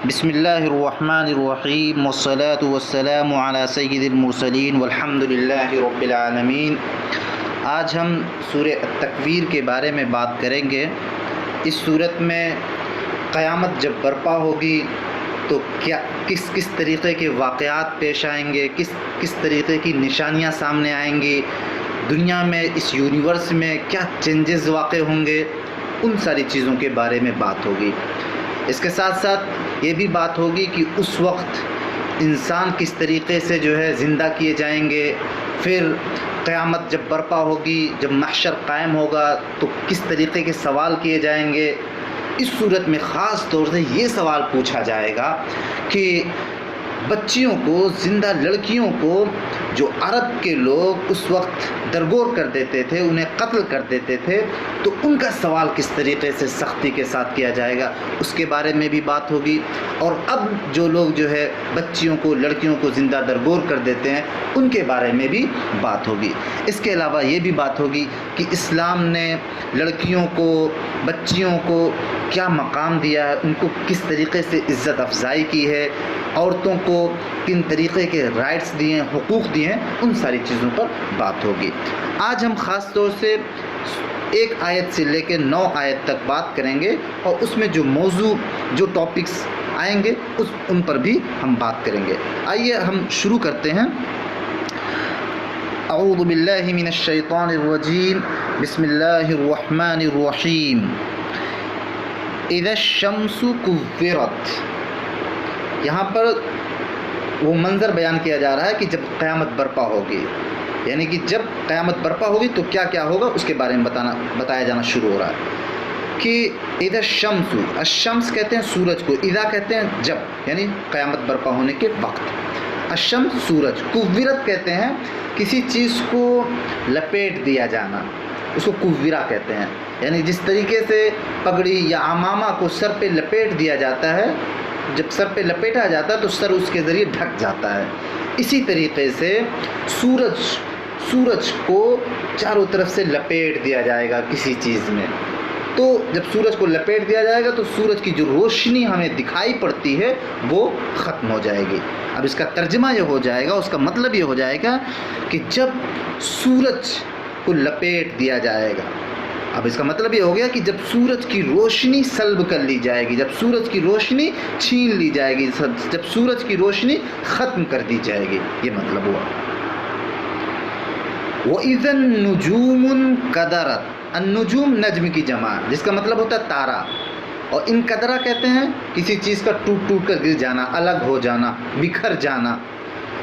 بسم اللہ الرحمن الرحیم والصلاة والسلام علی سید المرسلین والحمد للہ رب العالمین۔ آج ہم سورہ التکویر کے بارے میں بات کریں گے۔ اس صورت میں قیامت جب برپا ہوگی تو کس طریقے کے واقعات پیش آئیں گے، کس طریقے کی نشانیاں سامنے آئیں گی، دنیا میں اس یونیورس میں کیا چینجز واقع ہوں گے، ان ساری چیزوں کے بارے میں بات ہوگی۔ اس کے ساتھ ساتھ یہ بھی بات ہوگی کہ اس وقت انسان کس طریقے سے زندہ کیے جائیں گے، پھر قیامت جب برپا ہوگی، جب محشر قائم ہوگا تو کس طریقے کے سوال کیے جائیں گے۔ اس صورت میں خاص طور سے یہ سوال پوچھا جائے گا کہ بچیوں کو، زندہ لڑکیوں کو جو عرب کے لوگ اس وقت درگور کر دیتے تھے، انہیں قتل کر دیتے تھے، تو ان کا سوال کس طریقے سے سختی کے ساتھ کیا جائے گا، اس کے بارے میں بھی بات ہوگی۔ اور اب جو لوگ بچیوں کو، لڑکیوں کو زندہ درگور کر دیتے ہیں، ان کے بارے میں بھی بات ہوگی۔ اس کے علاوہ یہ بھی بات ہوگی کہ اسلام نے لڑکیوں کو، بچیوں کو کیا مقام دیا ہے، ان کو کس طریقے سے عزت افزائی کی ہے، عورتوں کو کن طریقے کے رائٹس دیے ہیں، حقوق دیے ہیں، ان ساری چیزوں پر بات ہوگی۔ آج ہم خاص طور سے 1 آیت سے لے کے 9 آیت تک بات کریں گے، اور اس میں جو موضوع، جو ٹاپکس آئیں گے ان پر بھی ہم بات کریں گے۔ آئیے ہم شروع کرتے ہیں۔ اعوذ باللہ من الشیطان الرجیم، بسم اللہ الرحمن الرحیم۔ اذا الشمس کورت، یہاں پر وہ منظر بیان کیا جا رہا ہے کہ جب قیامت برپا ہوگی، یعنی کہ جب قیامت برپا ہوگی تو کیا کیا ہوگا اس کے بارے میں بتایا جانا شروع ہو رہا ہے کہ اذا الشمس، الشمس کہتے ہیں سورج کو، اذا کہتے ہیں جب، یعنی قیامت برپا ہونے کے وقت۔ الشمس سورج، کورت کہتے ہیں کسی چیز کو لپیٹ دیا جانا، اس کو کورا کہتے ہیں، یعنی جس طریقے سے پگڑی یا عمامہ کو سر پہ لپیٹ دیا جاتا ہے، جب سر پہ لپیٹا جاتا ہے تو سر اس کے ذریعے ڈھک جاتا ہے، اسی طریقے سے سورج کو چاروں طرف سے لپیٹ دیا جائے گا کسی چیز میں۔ تو جب سورج کو لپیٹ دیا جائے گا تو سورج کی جو روشنی ہمیں دکھائی پڑتی ہے وہ ختم ہو جائے گی۔ اب اس کا ترجمہ یہ ہو جائے گا، اس کا مطلب یہ ہو جائے گا کہ جب سورج کو لپیٹ دیا جائے گا، اب اس کا مطلب یہ ہو گیا کہ جب سورج کی روشنی سلب کر لی جائے گی، جب سورج کی روشنی چھین لی جائے گی، جب سورج کی روشنی ختم کر دی جائے گی، یہ مطلب ہوا۔ وَإِذَا النُّجُومُ انْكَدَرَتْ، النجوم نجم کی جمع، جس کا مطلب ہوتا ہے تارا، اور انقدرہ کہتے ہیں کسی چیز کا ٹوٹ ٹوٹ کر گر جانا، الگ ہو جانا، بکھر جانا۔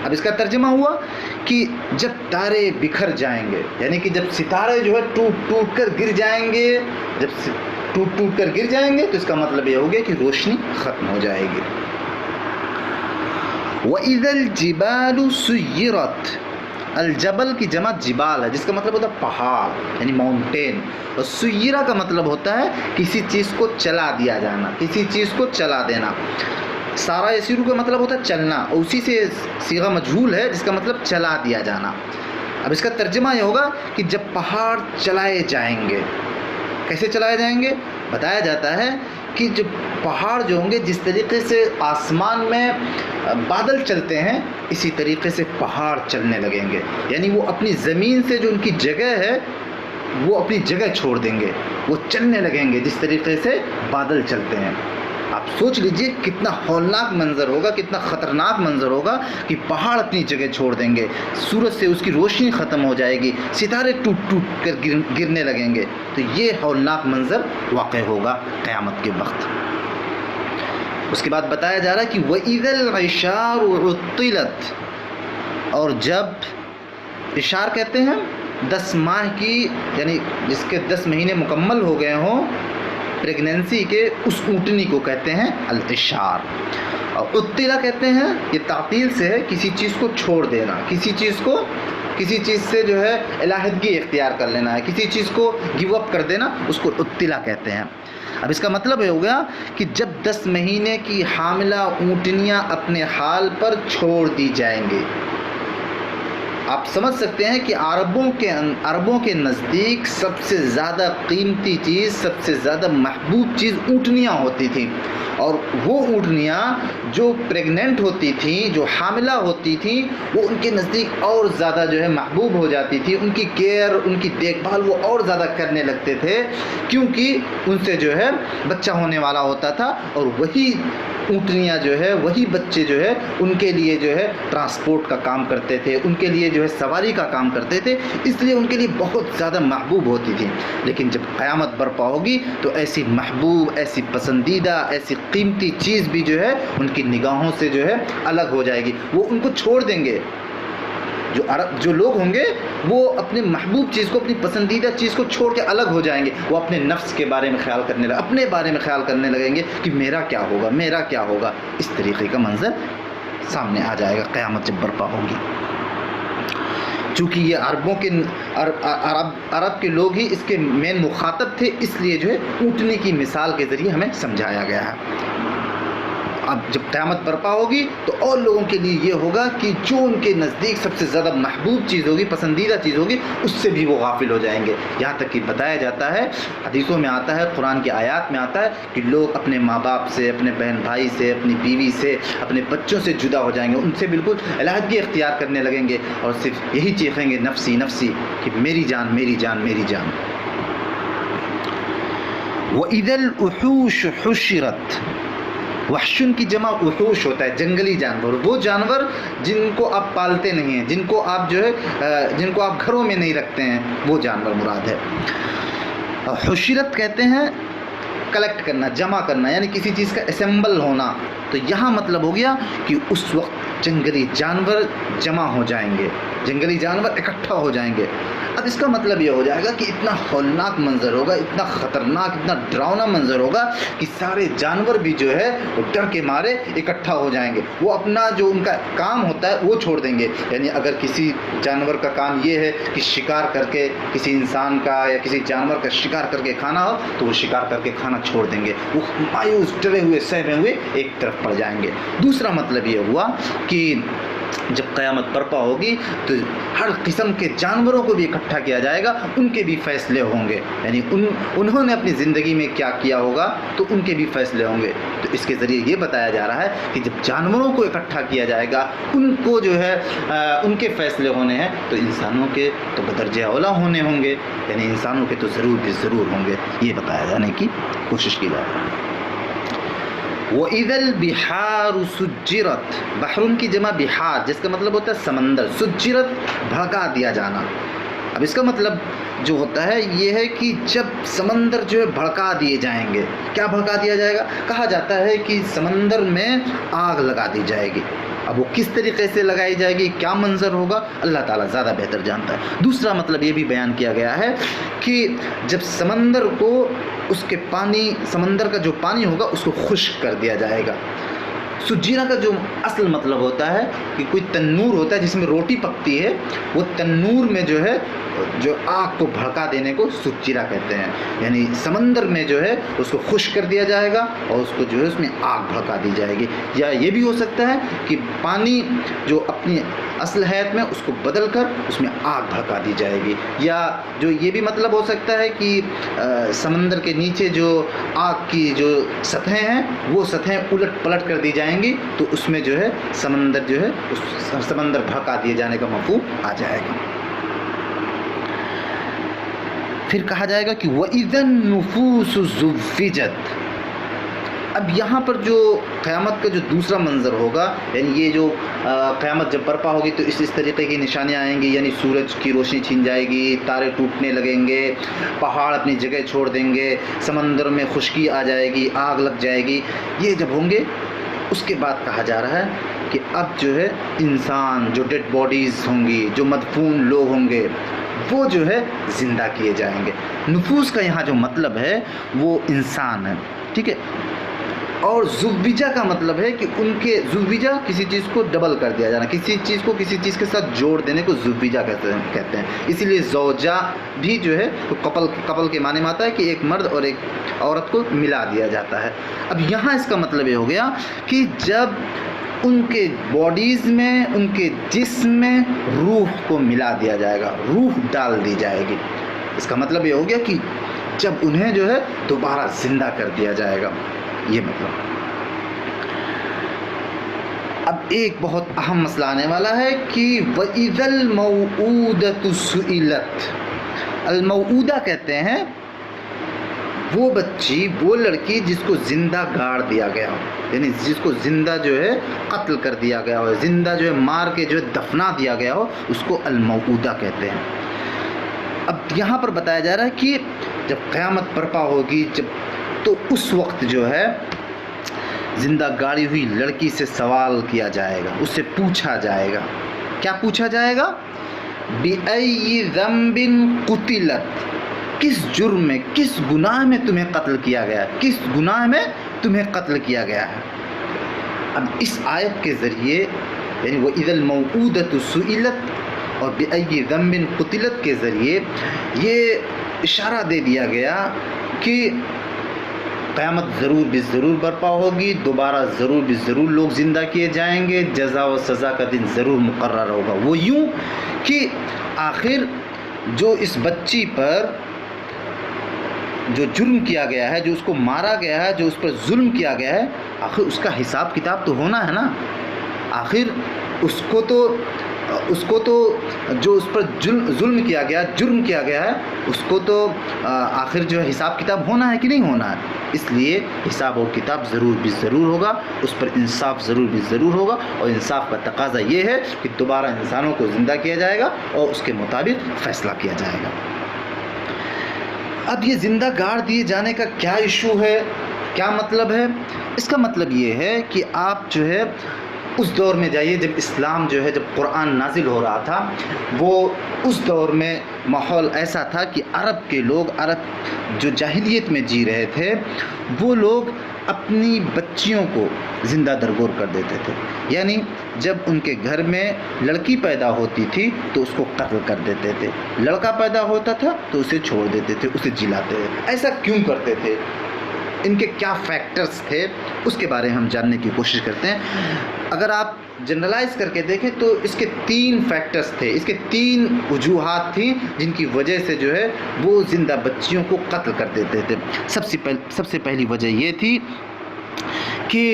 اب اس کا ترجمہ ہوا کہ جب تارے بکھر جائیں گے، یعنی کہ جب ستارے ٹوٹ ٹوٹ کر گر جائیں گے، جب ٹوٹ ٹوٹ کر گر جائیں گے تو اس کا مطلب یہ ہوگا کہ روشنی ختم ہو جائے گی۔ وَإِذَا الْجِبَالُ سُيِّرَتْ، الجبل کی جمع جبال ہے، جس کا مطلب ہوتا ہے پہاڑ، یعنی ماؤنٹین، اور سیرہ کا مطلب ہوتا ہے کسی چیز کو چلا دیا جانا، کسی چیز کو چلا دینا۔ سارا یسیرو کا مطلب ہوتا ہے چلنا، اور اسی سے صیغہ مجہول ہے جس کا مطلب چلا دیا جانا۔ اب اس کا ترجمہ یہ ہوگا کہ جب پہاڑ چلائے جائیں گے، کیسے چلائے جائیں گے؟ بتایا جاتا ہے کہ جو پہاڑ جو ہوں گے، جس طریقے سے آسمان میں بادل چلتے ہیں، اسی طریقے سے پہاڑ چلنے لگیں گے، یعنی وہ اپنی زمین سے جو ان کی جگہ ہے وہ اپنی جگہ چھوڑ دیں گے، وہ چلنے لگیں گے جس طریقے سے بادل چلتے ہیں۔ آپ سوچ لیجئے کتنا ہولناک منظر ہوگا، کتنا خطرناک منظر ہوگا کہ پہاڑ اپنی جگہ چھوڑ دیں گے، سورج سے اس کی روشنی ختم ہو جائے گی، ستارے ٹوٹ ٹوٹ کر گرنے لگیں گے، تو یہ ہولناک منظر واقع ہوگا قیامت کے وقت۔ اس کے بعد بتایا جا رہا ہے کہ وَإِذَا الْعِشَارُ عُطِّلَتْ، اور جب اشار کہتے ہیں 10 ماہ کی، یعنی جس کے 10 مہینے مکمل ہو گئے ہوں پریگنینسی کے، اس اونٹنی کو کہتے ہیں الاشار۔ اور عطلہ کہتے ہیں، یہ تعطیل سے ہے کسی چیز کو چھوڑ دینا، کسی چیز سے علیحدگی اختیار کر لینا ہے، کسی چیز کو گیو اپ کر دینا، اس کو عطلہ کہتے ہیں۔ اب اس کا مطلب یہ ہو گیا کہ جب 10 مہینے کی حاملہ اونٹنیاں اپنے حال پر چھوڑ دی جائیں گی، آپ سمجھ سکتے ہیں کہ عربوں کے نزدیک سب سے زیادہ قیمتی چیز، سب سے زیادہ محبوب چیز اونٹنیاں ہوتی تھیں، اور وہ اونٹنیاں جو پریگننٹ ہوتی تھیں، جو حاملہ ہوتی تھیں، وہ ان کے نزدیک اور زیادہ جو ہے محبوب ہو جاتی تھی، ان کی کیئر، ان کی دیکھ بھال وہ اور زیادہ کرنے لگتے تھے، کیونکہ ان سے جو ہے بچہ ہونے والا ہوتا تھا، اور وہی اونٹنیاں جو ہے، وہی بچے جو ہے ان کے لیے جو ہے ٹرانسپورٹ کا کام کرتے تھے، ان کے لیے جو ہے سواری کا کام کرتے تھے، اس لیے ان کے لیے بہت زیادہ محبوب ہوتی تھی۔ لیکن جب قیامت برپا ہوگی تو ایسی محبوب، ایسی پسندیدہ، ایسی قیمتی چیز بھی جو ہے ان کی نگاہوں سے جو ہے الگ ہو جائے گی، وہ ان کو چھوڑ دیں گے۔ جو لوگ ہوں گے وہ اپنے محبوب چیز کو، اپنی پسندیدہ چیز کو چھوڑ کے الگ ہو جائیں گے، وہ اپنے نفس کے بارے میں خیال کرنے لگیں، اپنے بارے میں خیال کرنے لگیں گے کہ میرا کیا ہوگا، میرا کیا ہوگا۔ اس طریقے کا منظر سامنے آ جائے گا قیامت جب برپا ہوگی۔ چونکہ یہ عرب کے لوگ ہی اس کے مین مخاطب تھے، اس لیے جو ہے اونٹنے کی مثال کے ذریعے ہمیں سمجھایا گیا ہے۔ اب جب قیامت برپا ہوگی تو اور لوگوں کے لیے یہ ہوگا کہ جو ان کے نزدیک سب سے زیادہ محبوب چیز ہوگی، پسندیدہ چیز ہوگی، اس سے بھی وہ غافل ہو جائیں گے۔ یہاں تک کہ بتایا جاتا ہے، حدیثوں میں آتا ہے، قرآن کی آیات میں آتا ہے کہ لوگ اپنے ماں باپ سے، اپنے بہن بھائی سے، اپنی بیوی سے، اپنے بچوں سے جدا ہو جائیں گے، ان سے بالکل علیحدگی اختیار کرنے لگیں گے، اور صرف یہی چیخیں گے نفسی نفسی، کہ میری جان میری جان میری جان۔ وَإِذَا الْوُحُوشُ حُشِّرَتْ، وحشن کی جمع وحوش ہوتا ہے، جنگلی جانور، وہ جانور جن کو آپ پالتے نہیں ہیں، جن کو آپ جو ہے جن کو آپ گھروں میں نہیں رکھتے ہیں، وہ جانور مراد ہے۔ حشرت کہتے ہیں کلیکٹ کرنا، جمع کرنا، یعنی کسی چیز کا اسمبل ہونا۔ تو یہاں مطلب ہو گیا کہ اس وقت جنگلی جانور جمع ہو جائیں گے، جنگلی جانور اکٹھا ہو جائیں گے۔ اب اس کا مطلب یہ ہو جائے گا کہ اتنا ہولناک منظر ہوگا، اتنا خطرناک، اتنا ڈراؤنا منظر ہوگا کہ سارے جانور بھی جو ہے وہ ڈر کے مارے اکٹھا ہو جائیں گے، وہ اپنا جو ان کا کام ہوتا ہے وہ چھوڑ دیں گے۔ یعنی اگر کسی جانور کا کام یہ ہے کہ شکار کر کے کسی انسان کا یا کسی جانور کا شکار کر کے کھانا ہو، تو وہ شکار کر کے کھانا چھوڑ دیں گے، وہ مایوس، ڈرے ہوئے، سہمے ہوئے ایک طرف پڑ جائیں گے۔ دوسرا مطلب یہ ہوا کہ جب قیامت برپا ہوگی تو ہر قسم کے جانوروں کو بھی اکٹھا کیا جائے گا، ان کے بھی فیصلے ہوں گے، یعنی انہوں نے اپنی زندگی میں کیا کیا ہوگا تو ان کے بھی فیصلے ہوں گے۔ تو اس کے ذریعے یہ بتایا جا رہا ہے کہ جب جانوروں کو اکٹھا کیا جائے گا، ان کو جو ہے ان کے فیصلے ہونے ہیں، تو انسانوں کے تو بدرجہ اولا ہونے ہوں گے، یعنی انسانوں کے تو ضرور ہوں گے، یہ بتایا جانے کی کوشش کی جا رہی ہے۔ وَإِذَا الْبِحَارُ سُجِّرَتْ، بحرن کی جمع بحار، جس کا مطلب ہوتا ہے سمندر، سجرت بھڑکا دیا جانا۔ اب اس کا مطلب جو ہوتا ہے یہ ہے کہ جب سمندر جو ہے بھڑکا دیے جائیں گے، کیا بھڑکا دیا جائے گا؟ کہا جاتا ہے کہ سمندر میں آگ لگا دی جائے گی۔ اب وہ کس طریقے سے لگائی جائے گی، کیا منظر ہوگا، اللہ تعالیٰ زیادہ بہتر جانتا ہے۔ دوسرا مطلب یہ بھی بیان کیا گیا ہے کہ جب سمندر کو، اس کے پانی، سمندر کا جو پانی ہوگا اس کو خشک کر دیا جائے گا۔ سجیرہ کا جو اصل مطلب ہوتا ہے کہ کوئی تنور ہوتا ہے جس میں روٹی پکتی ہے، وہ تنور میں جو ہے جو آگ کو بھڑکا دینے کو سجیرہ کہتے ہیں، یعنی سمندر میں جو ہے اس کو خشک کر دیا جائے گا اور اس کو جو ہے اس میں آگ بھڑکا دی جائے گی۔ یا یہ بھی ہو سکتا ہے کہ پانی جو اپنی اصل حیت میں اس کو بدل کر اس میں آگ بھڑکا دی جائے گی، یا جو یہ بھی مطلب ہو سکتا ہے کہ سمندر کے نیچے جو آگ کی جو سطحیں ہیں وہ سطحیں الٹ پلٹ کر دی جائیں گی، تو اس میں جو ہے سمندر جو ہے اس سمندر بھڑکا دیے جانے کا مفہوم آ جائے گا۔ پھر کہا جائے گا کہ وَإِذَا النُّفُوسُ زُوِّجَتْ۔ اب یہاں پر جو قیامت کا جو دوسرا منظر ہوگا، یعنی یہ جو قیامت جب برپا ہوگی تو اس طریقے کی نشانیاں آئیں گی، یعنی سورج کی روشنی چھن جائے گی، تارے ٹوٹنے لگیں گے، پہاڑ اپنی جگہ چھوڑ دیں گے، سمندر میں خشکی آ جائے گی، آگ لگ جائے گی، یہ جب ہوں گے اس کے بعد کہا جا رہا ہے کہ اب جو ہے انسان، جو ڈیڈ باڈیز ہوں گی، جو مدفون لوگ ہوں گے، وہ جو ہے زندہ کیے جائیں گے۔ نفوس کا یہاں جو مطلب ہے وہ انسان ہے، ٹھیک ہے، اور زوجہ کا مطلب ہے کہ ان کے زوجہ کسی چیز کو ڈبل کر دیا جانا، کسی چیز کو کسی چیز کے ساتھ جوڑ دینے کو زوجہ کہتے ہیں۔ اسی لیے زوجہ بھی جو ہے کپل کے معنی میں آتا ہے کہ ایک مرد اور ایک عورت کو ملا دیا جاتا ہے۔ اب یہاں اس کا مطلب یہ ہو گیا کہ جب ان کے باڈیز میں، ان کے جسم میں روح کو ملا دیا جائے گا، روح ڈال دی جائے گی۔ اس کا مطلب یہ ہو گیا کہ جب انہیں جو ہے دوبارہ زندہ کر دیا جائے گا، یہ مطلب۔ اب ایک بہت اہم مسئلہ آنے والا ہے کہ وَإِذَا الْمَوْعُودَةُ سُئِلَتْ۔ الموعودہ کہتے ہیں وہ بچی، وہ لڑکی جس کو زندہ گاڑ دیا گیا ہو، یعنی جس کو زندہ جو ہے قتل کر دیا گیا ہو، زندہ جو ہے مار کے جو ہے دفنا دیا گیا ہو، اس کو الموعودہ کہتے ہیں۔ اب یہاں پر بتایا جا رہا ہے کہ جب قیامت برپا ہوگی، تو اس وقت جو ہے زندہ گاڑی ہوئی لڑکی سے سوال کیا جائے گا، اس سے پوچھا جائے گا۔ کیا پوچھا جائے گا؟ بِأَيِّ ذَنبٍ قُتِلَتْ، کس جرم میں، کس گناہ میں تمہیں قتل کیا گیا ہے، کس گناہ میں تمہیں قتل کیا گیا ہے۔ اب اس آیت کے ذریعے، یعنی وَإِذَا الْمَوْعُودَةُ سُئِلَتْ اور بِأَيِّ ذَنبٍ قُتِلَتْ کے ذریعے یہ اشارہ دے دیا گیا کہ قیامت ضرور بھی ضرور برپا ہوگی، دوبارہ ضرور بھی ضرور لوگ زندہ کیے جائیں گے، جزا و سزا کا دن ضرور مقرر ہوگا۔ وہ یوں کہ آخر جو اس بچی پر جو جرم کیا گیا ہے، جو اس کو مارا گیا ہے، جو اس پر ظلم کیا گیا ہے، آخر اس کا حساب کتاب تو ہونا ہے نا۔ آخر اس کو تو جو اس پر ظلم کیا گیا، جرم کیا گیا ہے، اس کو تو آخر جو ہے حساب کتاب ہونا ہے کہ نہیں ہونا ہے۔ اس لیے حساب و کتاب ضرور بھی ضرور ہوگا، اس پر انصاف ضرور بھی ضرور ہوگا، اور انصاف کا تقاضا یہ ہے کہ دوبارہ انسانوں کو زندہ کیا جائے گا اور اس کے مطابق فیصلہ کیا جائے گا۔ اب یہ زندہ گاڑ دیے جانے کا کیا ایشو ہے، کیا مطلب ہے؟ اس کا مطلب یہ ہے کہ آپ جو ہے اس دور میں جائیے جب اسلام جو ہے، جب قرآن نازل ہو رہا تھا، وہ اس دور میں ماحول ایسا تھا کہ عرب کے لوگ، عرب جو جاہلیت میں جی رہے تھے، وہ لوگ اپنی بچیوں کو زندہ درگور کر دیتے تھے۔ یعنی جب ان کے گھر میں لڑکی پیدا ہوتی تھی تو اس کو قتل کر دیتے تھے، لڑکا پیدا ہوتا تھا تو اسے چھوڑ دیتے تھے، اسے جلاتے تھے۔ ایسا کیوں کرتے تھے؟ ان کے کیا فیکٹرز تھے، اس کے بارے میں ہم جاننے کی کوشش کرتے ہیں۔ اگر آپ جنرلائز کر کے دیکھیں تو اس کے 3 فیکٹرز تھے، اس کے 3 وجوہات تھیں جن کی وجہ سے جو ہے وہ زندہ بچیوں کو قتل کر دیتے تھے۔ سب سے پہلی وجہ یہ تھی کہ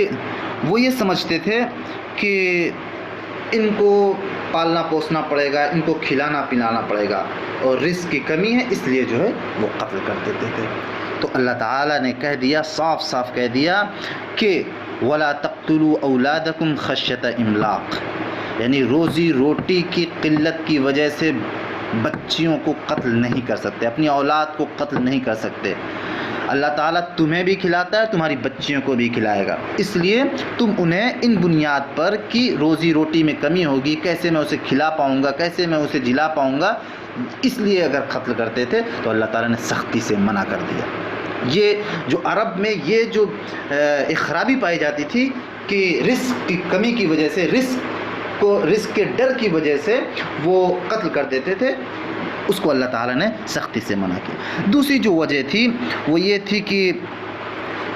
وہ یہ سمجھتے تھے کہ ان کو پالنا پوسنا پڑے گا، ان کو کھلانا پلانا پڑے گا، اور رزق کی کمی ہے، اس لیے جو ہے وہ قتل کر دیتے تھے۔ تو اللہ تعالیٰ نے کہہ دیا، صاف صاف کہہ دیا کہ وَلَا تَقْتُلُوا أَوْلَادَكُمْ خَشْيَةَ إِمْلَاقٍ، یعنی روزی روٹی کی قلت کی وجہ سے بچیوں کو قتل نہیں کر سکتے، اپنی اولاد کو قتل نہیں کر سکتے۔ اللہ تعالیٰ تمہیں بھی کھلاتا ہے، تمہاری بچیوں کو بھی کھلائے گا، اس لیے تم انہیں ان بنیاد پر کہ روزی روٹی میں کمی ہوگی، کیسے میں اسے کھلا پاؤں گا، کیسے میں اسے جلا پاؤں گا، اس لیے اگر قتل کرتے تھے تو اللہ تعالیٰ نے سختی سے منع کر دیا۔ یہ جو عرب میں یہ جو ایک خرابی پائی جاتی تھی کہ رزق کی کمی کی وجہ سے، رزق کے ڈر کی وجہ سے وہ قتل کر دیتے تھے، اس کو اللہ تعالیٰ نے سختی سے منع کیا۔ دوسری جو وجہ تھی وہ یہ تھی کہ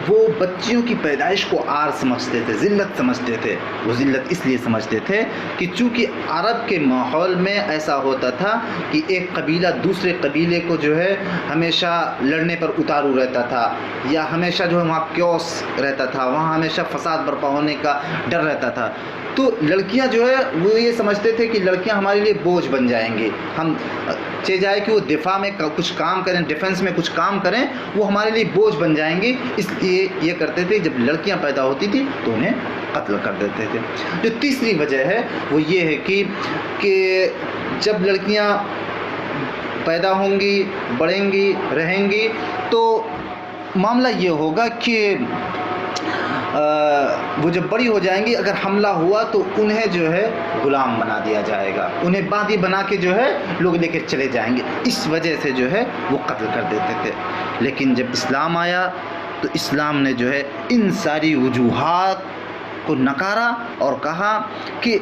وہ بچیوں کی پیدائش کو عار سمجھتے تھے، ذلت سمجھتے تھے۔ وہ ذلت اس لیے سمجھتے تھے کہ چونکہ عرب کے ماحول میں ایسا ہوتا تھا کہ ایک قبیلہ دوسرے قبیلے کو جو ہے ہمیشہ لڑنے پر اتارو رہتا تھا، یا ہمیشہ جو ہے وہاں کیوس رہتا تھا، وہاں ہمیشہ فساد برپا ہونے کا ڈر رہتا تھا۔ تو لڑکیاں جو ہے وہ یہ سمجھتے تھے کہ لڑکیاں ہمارے لیے بوجھ بن جائیں گی، ہم چاہے جائے کہ وہ دفاع میں کچھ کام کریں، ڈیفنس میں کچھ کام کریں، وہ ہمارے لیے بوجھ بن جائیں گی، اس لیے یہ کرتے تھے جب لڑکیاں پیدا ہوتی تھی تو انہیں قتل کر دیتے تھے۔ جو تیسری وجہ ہے وہ یہ ہے کہ جب لڑکیاں پیدا ہوں گی، بڑھیں گی، رہیں گی، تو معاملہ یہ ہوگا کہ وہ جب بڑی ہو جائیں گی، اگر حملہ ہوا تو انہیں جو ہے غلام بنا دیا جائے گا، انہیں باندھی بنا کے جو ہے لوگ لے کے چلے جائیں گے، اس وجہ سے جو ہے وہ قتل کر دیتے تھے۔ لیکن جب اسلام آیا تو اسلام نے جو ہے ان ساری وجوہات کو نکارا اور کہا کہ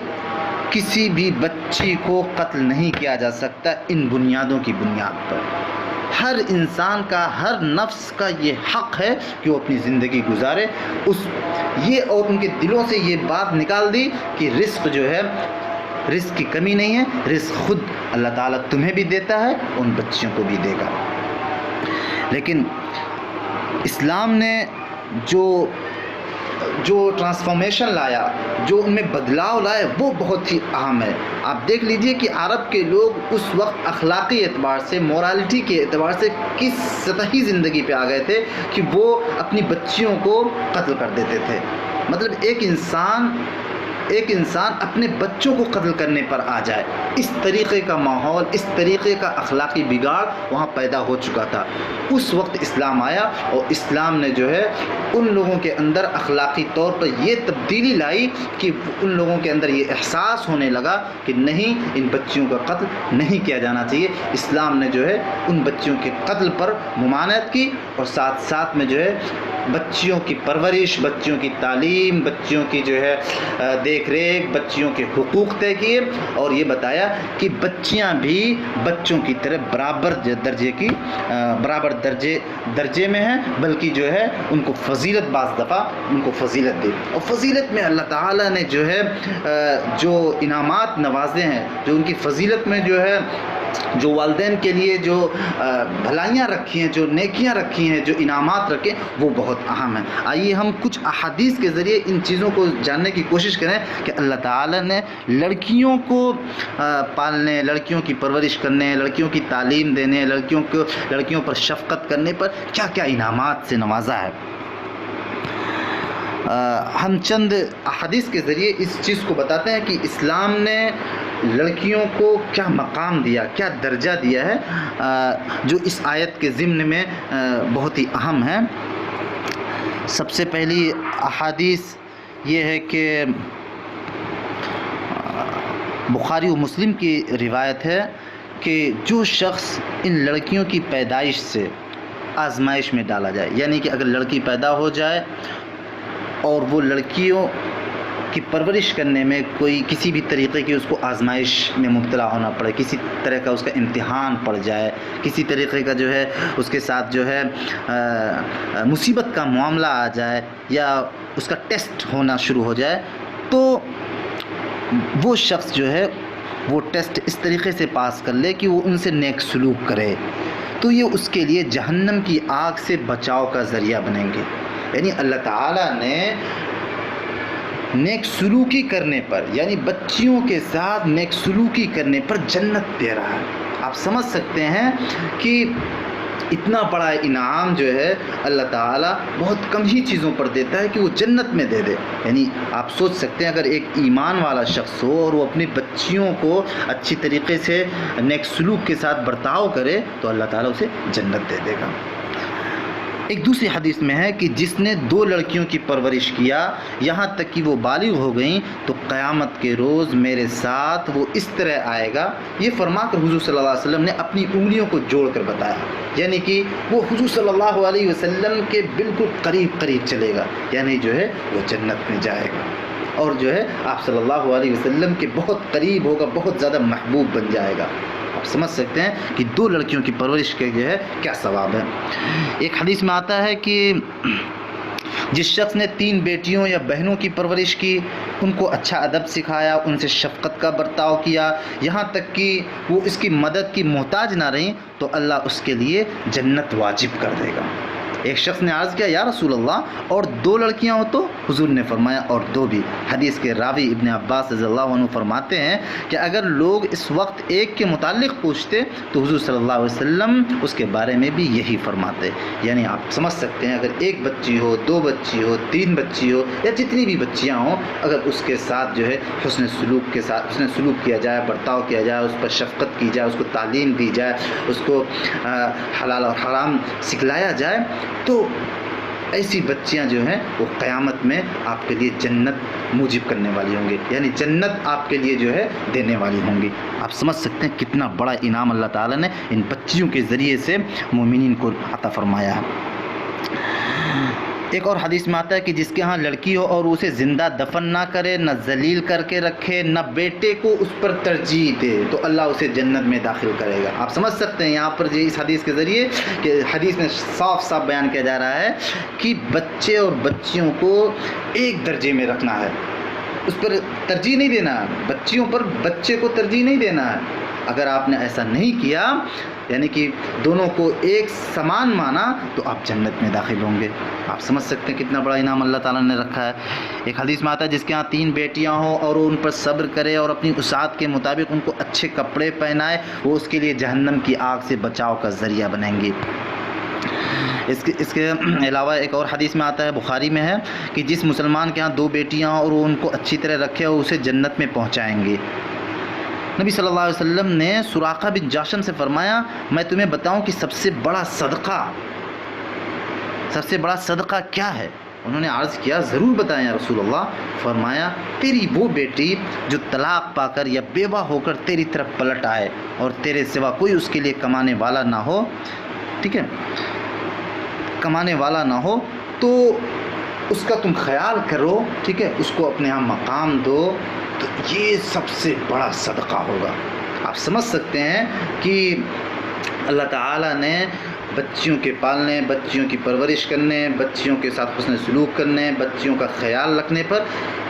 کسی بھی بچی کو قتل نہیں کیا جا سکتا ان بنیادوں کی بنیاد پر۔ ہر انسان کا، ہر نفس کا یہ حق ہے کہ وہ اپنی زندگی گزارے. یہ اور ان کے دلوں سے یہ بات نکال دی کہ رزق جو ہے، رزق کی کمی نہیں ہے، رزق خود اللہ تعالیٰ تمہیں بھی دیتا ہے، ان بچیوں کو بھی دے گا. لیکن اسلام نے جو ٹرانسفارمیشن لایا، جو ان میں بدلاؤ لائے، وہ بہت ہی اہم ہے. آپ دیکھ لیجئے کہ عرب کے لوگ اس وقت اخلاقی اعتبار سے، مورالٹی کے اعتبار سے کس سطحی زندگی پہ آ گئے تھے کہ وہ اپنی بچیوں کو قتل کر دیتے تھے. مطلب ایک انسان اپنے بچوں کو قتل کرنے پر آ جائے، اس طریقے کا ماحول، اس طریقے کا اخلاقی بگاڑ وہاں پیدا ہو چکا تھا. اس وقت اسلام آیا اور اسلام نے جو ہے ان لوگوں کے اندر اخلاقی طور پر یہ تبدیلی لائی کہ ان لوگوں کے اندر یہ احساس ہونے لگا کہ نہیں، ان بچیوں کا قتل نہیں کیا جانا چاہیے. اسلام نے جو ہے ان بچیوں کے قتل پر ممانعت کی اور ساتھ ساتھ میں جو ہے بچیوں کی پرورش، بچیوں کی تعلیم، بچیوں کی جو ہے دیکھ ریکھ، بچیوں کے حقوق طے کیے اور یہ بتایا کہ بچیاں بھی بچوں کی طرح برابر درجے میں ہیں، بلکہ جو ہے ان کو فضیلت، بعض دفعہ ان کو فضیلت دی. اور فضیلت میں اللہ تعالیٰ نے جو ہے جو انعامات نوازے ہیں، جو ان کی فضیلت میں جو ہے جو والدین کے لیے جو بھلائیاں رکھی ہیں، جو نیکیاں رکھی ہیں، جو انعامات رکھے، وہ بہت اہم ہیں. آئیے ہم کچھ احادیث کے ذریعے ان چیزوں کو جاننے کی کوشش کریں کہ اللہ تعالیٰ نے لڑکیوں کو پالنے، لڑکیوں کی پرورش کرنے، لڑکیوں کی تعلیم دینے، لڑکیوں پر شفقت کرنے پر کیا کیا انعامات سے نوازا ہے. ہم چند احادیث کے ذریعے اس چیز کو بتاتے ہیں کہ اسلام نے لڑکیوں کو کیا مقام دیا، کیا درجہ دیا ہے، جو اس آیت کے ضمن میں بہت ہی اہم ہے. سب سے پہلی احادیث یہ ہے کہ بخاری و مسلم کی روایت ہے کہ جو شخص ان لڑکیوں کی پیدائش سے آزمائش میں ڈالا جائے، یعنی کہ اگر لڑکی پیدا ہو جائے اور وہ لڑکیوں کی پرورش کرنے میں کوئی کسی بھی طریقے کی اس کو آزمائش میں مبتلا ہونا پڑے، کسی طرح کا اس کا امتحان پڑ جائے، کسی طریقے کا جو ہے اس کے ساتھ جو ہے مصیبت کا معاملہ آ جائے یا اس کا ٹیسٹ ہونا شروع ہو جائے، تو وہ شخص جو ہے وہ ٹیسٹ اس طریقے سے پاس کر لے کہ وہ ان سے نیک سلوک کرے، تو یہ اس کے لیے جہنم کی آگ سے بچاؤ کا ذریعہ بنیں گے. یعنی اللہ تعالیٰ نے نیک سلوکی کرنے پر، یعنی بچیوں کے ساتھ نیک سلوکی کرنے پر جنت دے رہا ہے. آپ سمجھ سکتے ہیں کہ اتنا بڑا انعام جو ہے اللہ تعالیٰ بہت کم ہی چیزوں پر دیتا ہے کہ وہ جنت میں دے دے. یعنی آپ سوچ سکتے ہیں اگر ایک ایمان والا شخص ہو اور وہ اپنی بچیوں کو اچھی طریقے سے نیک سلوک کے ساتھ برتاؤ کرے تو اللہ تعالیٰ اسے جنت دے دے گا. ایک دوسری حدیث میں ہے کہ جس نے 2 لڑکیوں کی پرورش کیا یہاں تک کہ وہ بالغ ہو گئیں تو قیامت کے روز میرے ساتھ وہ اس طرح آئے گا. یہ فرما کر حضور صلی اللہ علیہ وسلم نے اپنی انگلیوں کو جوڑ کر بتایا، یعنی کہ وہ حضور صلی اللہ علیہ وسلم کے بالکل قریب چلے گا، یعنی جو ہے وہ جنت میں جائے گا اور جو ہے آپ صلی اللہ علیہ وسلم کے بہت قریب ہوگا، بہت زیادہ محبوب بن جائے گا. آپ سمجھ سکتے ہیں کہ 2 لڑکیوں کی پرورش کے جو ہے کیا ثواب ہے. ایک حدیث میں آتا ہے کہ جس شخص نے 3 بیٹیوں یا بہنوں کی پرورش کی، ان کو اچھا ادب سکھایا، ان سے شفقت کا برتاؤ کیا، یہاں تک کہ وہ اس کی مدد کی محتاج نہ رہیں، تو اللہ اس کے لیے جنت واجب کر دے گا. ایک شخص نے عرض کیا، یا رسول اللہ اور 2 لڑکیاں ہو تو؟ حضور نے فرمایا اور 2 بھی. حدیث کے راوی ابن عباس رضی اللہ عنہ فرماتے ہیں کہ اگر لوگ اس وقت ایک کے متعلق پوچھتے تو حضور صلی اللہ علیہ وسلم اس کے بارے میں بھی یہی فرماتے. یعنی آپ سمجھ سکتے ہیں اگر 1 بچی ہو، 2 بچی ہو، 3 بچی ہو یا جتنی بھی بچیاں ہوں، اگر اس کے ساتھ جو ہے حسن سلوک کیا جائے، برتاؤ کیا جائے، اس پر شفقت کی جائے، اس کو تعلیم دی جائے، اس کو حلال اور حرام سکھلایا جائے، تو ایسی بچیاں جو ہیں وہ قیامت میں آپ کے لیے جنت موجب کرنے والی ہوں گی، یعنی جنت آپ کے لیے جو ہے دینے والی ہوں گی. آپ سمجھ سکتے ہیں کتنا بڑا انعام اللہ تعالیٰ نے ان بچیوں کے ذریعے سے مومنین کو عطا فرمایا ہے. ایک اور حدیث میں آتا ہے کہ جس کے ہاں لڑکی ہو اور اسے زندہ دفن نہ کرے، نہ ذلیل کر کے رکھے، نہ بیٹے کو اس پر ترجیح دے، تو اللہ اسے جنت میں داخل کرے گا۔ آپ سمجھ سکتے ہیں یہاں پر اس حدیث کے ذریعے کہ حدیث میں صاف صاف بیان کیا جا رہا ہے کہ بچے اور بچیوں کو ایک درجے میں رکھنا ہے، اس پر ترجیح نہیں دینا ہے، بچیوں پر بچے کو ترجیح نہیں دینا ہے۔ اگر آپ نے ایسا نہیں کیا، یعنی کہ دونوں کو ایک سمان مانا، تو آپ جنت میں داخل ہوں گے۔ آپ سمجھ سکتے ہیں کتنا بڑا انعام اللہ تعالیٰ نے رکھا ہے۔ ایک حدیث میں آتا ہے جس کے ہاں 3 بیٹیاں ہوں اور وہ ان پر صبر کرے اور اپنی وسعت کے مطابق ان کو اچھے کپڑے پہنائے، وہ اس کے لیے جہنم کی آگ سے بچاؤ کا ذریعہ بنیں گی۔ اس کے علاوہ ایک اور حدیث میں آتا ہے، بخاری میں ہے، کہ جس مسلمان کے ہاں 2 بیٹیاں ہوں اور وہ ان کو اچھی طرح رکھے اور اسے جنت میں پہنچائیں گے۔ نبی صلی اللہ علیہ وسلم نے سراقہ بن جاشم سے فرمایا، میں تمہیں بتاؤں کہ سب سے بڑا صدقہ کیا ہے؟ انہوں نے عرض کیا، ضرور بتائیں یا رسول اللہ۔ فرمایا، تیری وہ بیٹی جو طلاق پا کر یا بیوہ ہو کر تیری طرف پلٹ آئے اور تیرے سوا کوئی اس کے لیے کمانے والا نہ ہو، ٹھیک ہے، کمانے والا نہ ہو، تو اس کا تم خیال کرو، ٹھیک ہے، اس کو اپنے ہاں مقام دو، تو یہ سب سے بڑا صدقہ ہوگا۔ آپ سمجھ سکتے ہیں کہ اللہ تعالیٰ نے بچیوں کے پالنے، بچیوں کی پرورش کرنے، بچیوں کے ساتھ حسن سلوک کرنے، بچیوں کا خیال رکھنے پر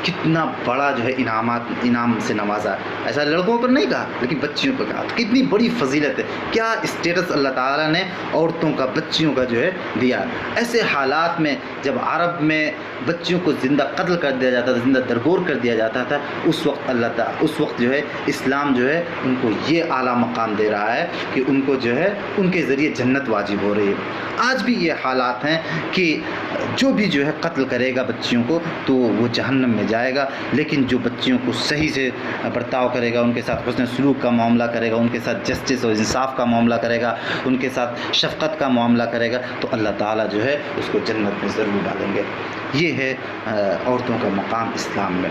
کتنا بڑا جو ہے انعام سے نوازا۔ ایسا لڑکوں پر نہیں کہا، لیکن بچیوں پر کہا۔ کتنی بڑی فضیلت ہے، کیا اسٹیٹس اللہ تعالیٰ نے عورتوں کا، بچیوں کا جو ہے دیا۔ ایسے حالات میں جب عرب میں بچیوں کو زندہ قتل کر دیا جاتا تھا، زندہ درگور کر دیا جاتا تھا، اس وقت جو ہے اسلام جو ہے ان کو یہ اعلیٰ مقام دے رہا ہے کہ ان کو جو ہے ان کے ذریعے جنت واجب ہو رہی ہے۔ آج بھی یہ حالات ہیں کہ جو بھی جو ہے قتل کرے گا بچیوں کو تو وہ جہنم میں جائے گا، لیکن جو بچیوں کو صحیح سے برتاؤ کرے گا، ان کے ساتھ حسن سلوک کا معاملہ کرے گا، ان کے ساتھ جسٹس اور انصاف کا معاملہ کرے گا، ان کے ساتھ شفقت کا معاملہ کرے گا، تو اللہ تعالیٰ جو ہے اس کو جنت میں ضرور ڈالیں گے۔ یہ ہے عورتوں کا مقام اسلام میں۔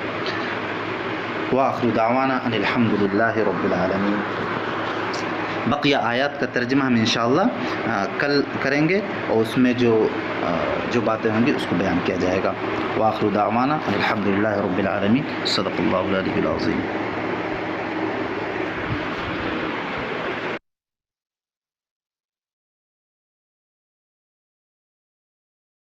وآخر دعوانا ان الحمد للہ رب العالمین۔ بقیہ آیات کا ترجمہ ہم انشاءاللہ کل کریں گے، اور اس میں جو باتیں ہوں گی اس کو بیان کیا جائے گا۔ وآخر دعوانا ان الحمد للہ رب العالمین۔ صدق اللہ العلی العظیم۔